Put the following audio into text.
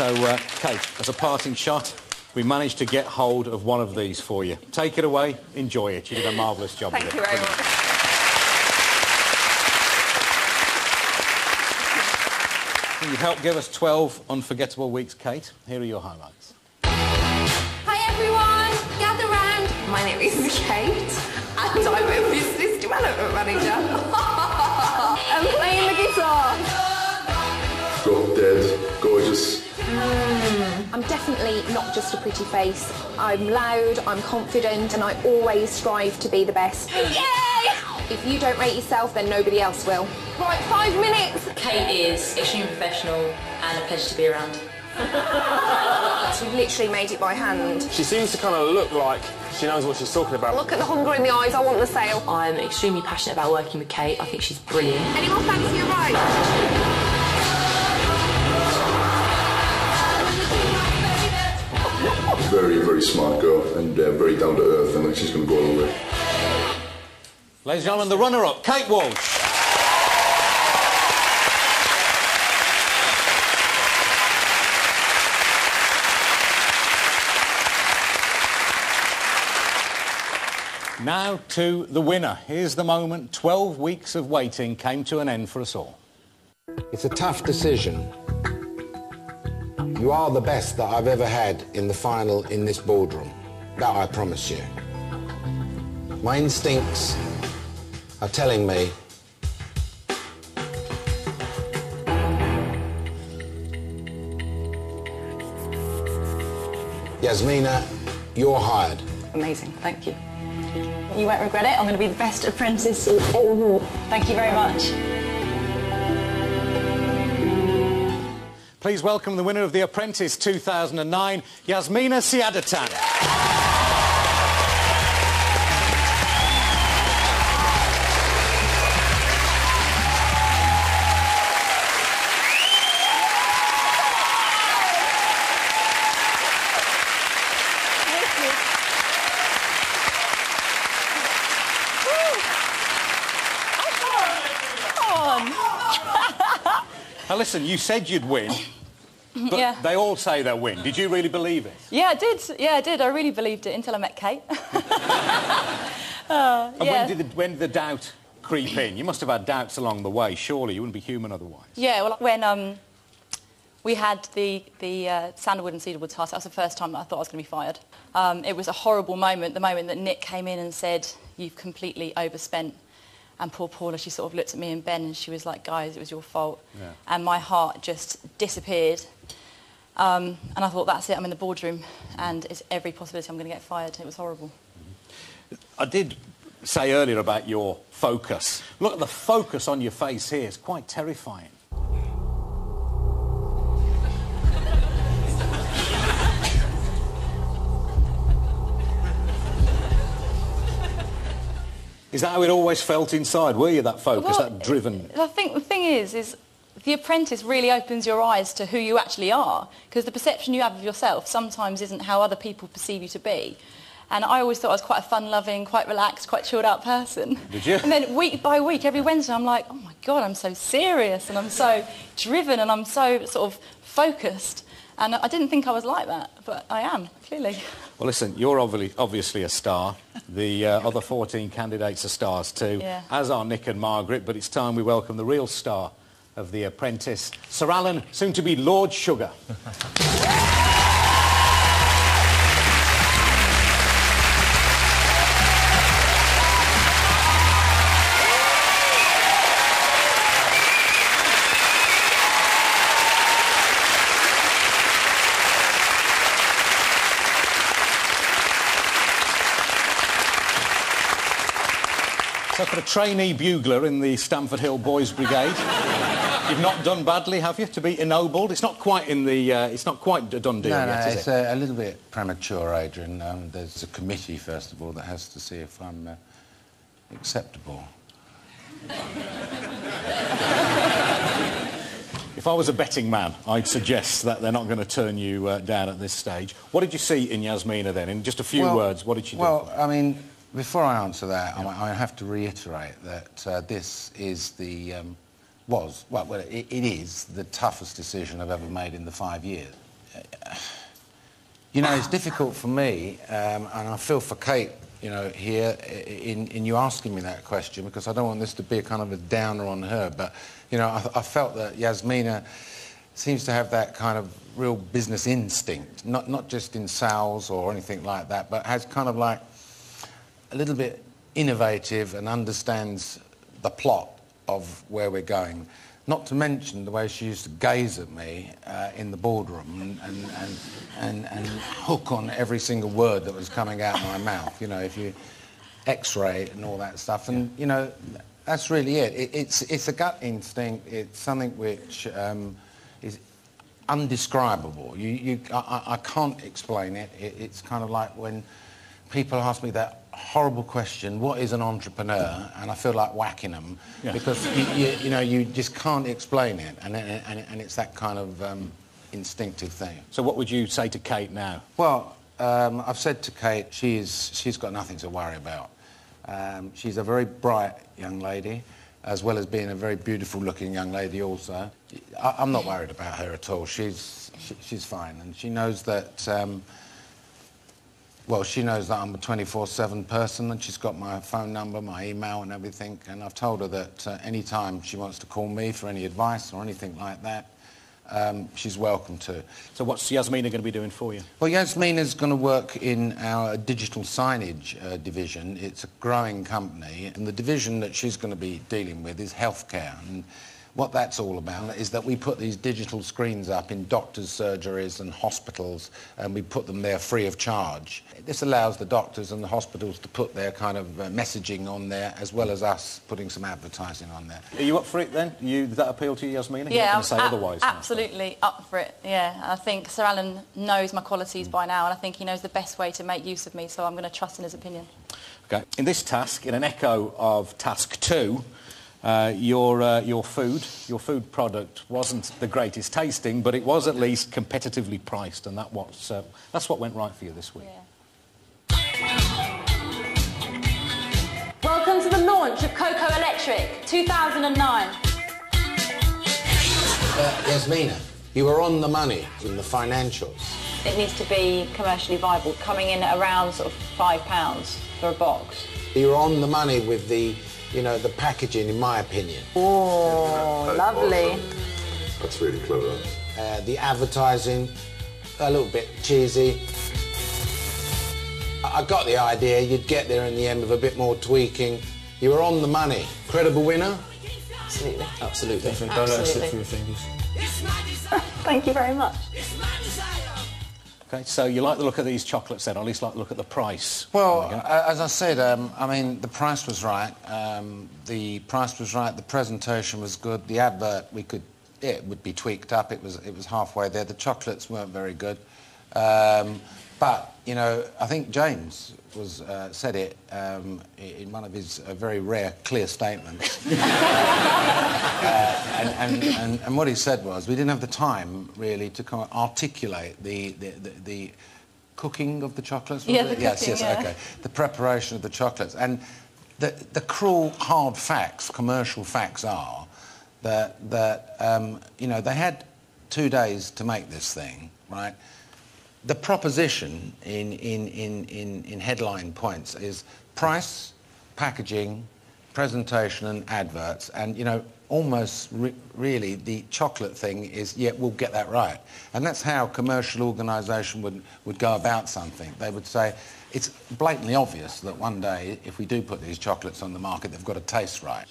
So, Kate, as a parting shot, we managed to get hold of one of these for you. Take it away, enjoy it. You did a marvellous job with it. Thank you very much. You've helped give us 12 unforgettable weeks, Kate. Here are your highlights. Hi everyone, gather round. My name is Kate and I'm a business development manager. I'm playing the guitar. Drop dead, gorgeous. I'm definitely not just a pretty face. I'm loud, I'm confident, and I always strive to be the best. Yay! If you don't rate yourself, then nobody else will. Right, 5 minutes. Kate is extremely professional and a pleasure to be around. So we've literally made it by hand. She seems to kind of look like she knows what she's talking about. Look at the hunger in the eyes, I want the sale. I'm extremely passionate about working with Kate. I think she's brilliant. Anyone fancy a ride? Very, very smart girl and very down to earth. I think she's going to go all the way. Ladies and gentlemen, the runner-up, Kate Walsh. Now to the winner. Here's the moment. 12 weeks of waiting came to an end for us all. It's a tough decision. You are the best that I've ever had in the final in this boardroom. That I promise you. My instincts are telling me Yasmina, you're hired. Amazing, thank you. You won't regret it. I'm going to be the best apprentice ever. Thank you very much. Please welcome the winner of The Apprentice 2009, Yasmina Siadatan. Now listen, you said you'd win, but yeah. They all say they'll win. Did you really believe it? Yeah, I did. Yeah, I did. I really believed it until I met Kate. And yeah. when did the doubt creep in? You must have had doubts along the way, surely. You wouldn't be human otherwise. Yeah, well, when we had the sandalwood and cedarwood task, that was the first time that I thought I was going to be fired. It was a horrible moment, the moment that Nick came in and said, "You've completely overspent." And poor Paula, she sort of looked at me and Ben and she was like, "Guys, it was your fault." Yeah. And my heart just disappeared. And I thought, that's it, I'm in the boardroom and it's every possibility I'm going to get fired. It was horrible. I did say earlier about your focus. Look at the focus on your face here. It's quite terrifying. Is that how it always felt inside? Were you that focused, Well, that driven? I think the thing is The Apprentice really opens your eyes to who you actually are, because the perception you have of yourself sometimes isn't how other people perceive you to be. And I always thought I was quite a fun-loving, quite relaxed, quite chilled-out person. Did you? And then week by week, every Wednesday, I'm like, oh my God, I'm so serious and I'm so driven and I'm so sort of focused. And I didn't think I was like that, but I am, clearly. Well, listen, you're obviously a star. The other 14 candidates are stars too, Yeah. as are Nick and Margaret, but it's time we welcome the real star of The Apprentice, Sir Alan, soon to be Lord Sugar. So for a trainee bugler in the Stamford Hill Boys Brigade, you've not done badly, have you, to be ennobled? It's not quite in the... it's not quite a done deal yet, is it's a little bit premature, Adrian. There's a committee, first of all, that has to see if I'm acceptable. If I was a betting man, I'd suggest that they're not going to turn you down at this stage. What did you see in Yasmina then? In just a few words, what did she do? Well, I mean, before I answer that, I have to reiterate that this is the... it is the toughest decision I've ever made in the 5 years. you know, it's difficult for me, and I feel for Kate, you know, here in you asking me that question, because I don't want this to be a kind of a downer on her. But, you know, I felt that Yasmina seems to have that kind of real business instinct, not just in sales or anything like that, but has kind of like a little bit innovative and understands the plot of where we're going. Not to mention the way she used to gaze at me in the boardroom and hook on every single word that was coming out of my mouth. You know, if you X-ray it and all that stuff, and you know, that's really it. It's a gut instinct. It's something which is undescribable. I can't explain it. It's kind of like when people ask me that horrible question, what is an entrepreneur? And I feel like whacking them, because you know, you just can't explain it, and it's that kind of instinctive thing. So what would you say to Kate now? Well, I've said to Kate, she's got nothing to worry about. She's a very bright young lady, as well as being a very beautiful looking young lady also. I'm not worried about her at all. She's fine, and she knows that well, she knows that I'm a 24/7 person, and she's got my phone number, my email and everything, and I've told her that any time she wants to call me for any advice or anything like that, she's welcome to. So what's Yasmina going to be doing for you? Well, Yasmina's going to work in our digital signage division. It's a growing company, and the division that she's going to be dealing with is healthcare. And what that's all about is that we put these digital screens up in doctors' surgeries and hospitals, and we put them there free of charge. This allows the doctors and the hospitals to put their kind of messaging on there, as well as us putting some advertising on there. Are you up for it then? Does that appeal to you, Yasmina? Yeah, You're not going to say otherwise. Absolutely up for it, yeah. I think Sir Alan knows my qualities by now, and I think he knows the best way to make use of me, so I'm going to trust in his opinion. OK. In this task, in an echo of task 2, your food product wasn't the greatest tasting, but it was at least competitively priced, and that's what went right for you this week. Yeah. Welcome to the launch of Coco Electric 2009. Yasmina, you were on the money in the financials. It needs to be commercially viable, coming in at around sort of £5 for a box. You were on the money with the, you know, the packaging, in my opinion. Oh, lovely. That's really clever. The advertising, a little bit cheesy. I got the idea you'd get there in the end with a bit more tweaking. You were on the money. Credible winner? Absolutely. Absolutely. Absolutely. Don't let us slip through your fingers. Thank you very much. OK, so you like the look of these chocolates then, or at least like the look at the price? Well, as I said, I mean, the price was right. The price was right, the presentation was good, the advert, it would be tweaked up, it was halfway there. The chocolates weren't very good. But, you know, I think James said it in one of his very rare, clear statements. And what he said was, we didn't have the time, really, to kind of articulate the cooking of the chocolates. Yeah, the yes, cooking, yes, yeah. OK. The preparation of the chocolates. And the cruel, hard facts, commercial facts are that you know, they had 2 days to make this thing, right? The proposition in headline points is price, packaging, presentation and adverts. And, you know, almost really the chocolate thing is, yeah, we'll get that right. And that's how a commercial organisation would go about something. They would say, it's blatantly obvious that one day, if we do put these chocolates on the market, they've got to taste right.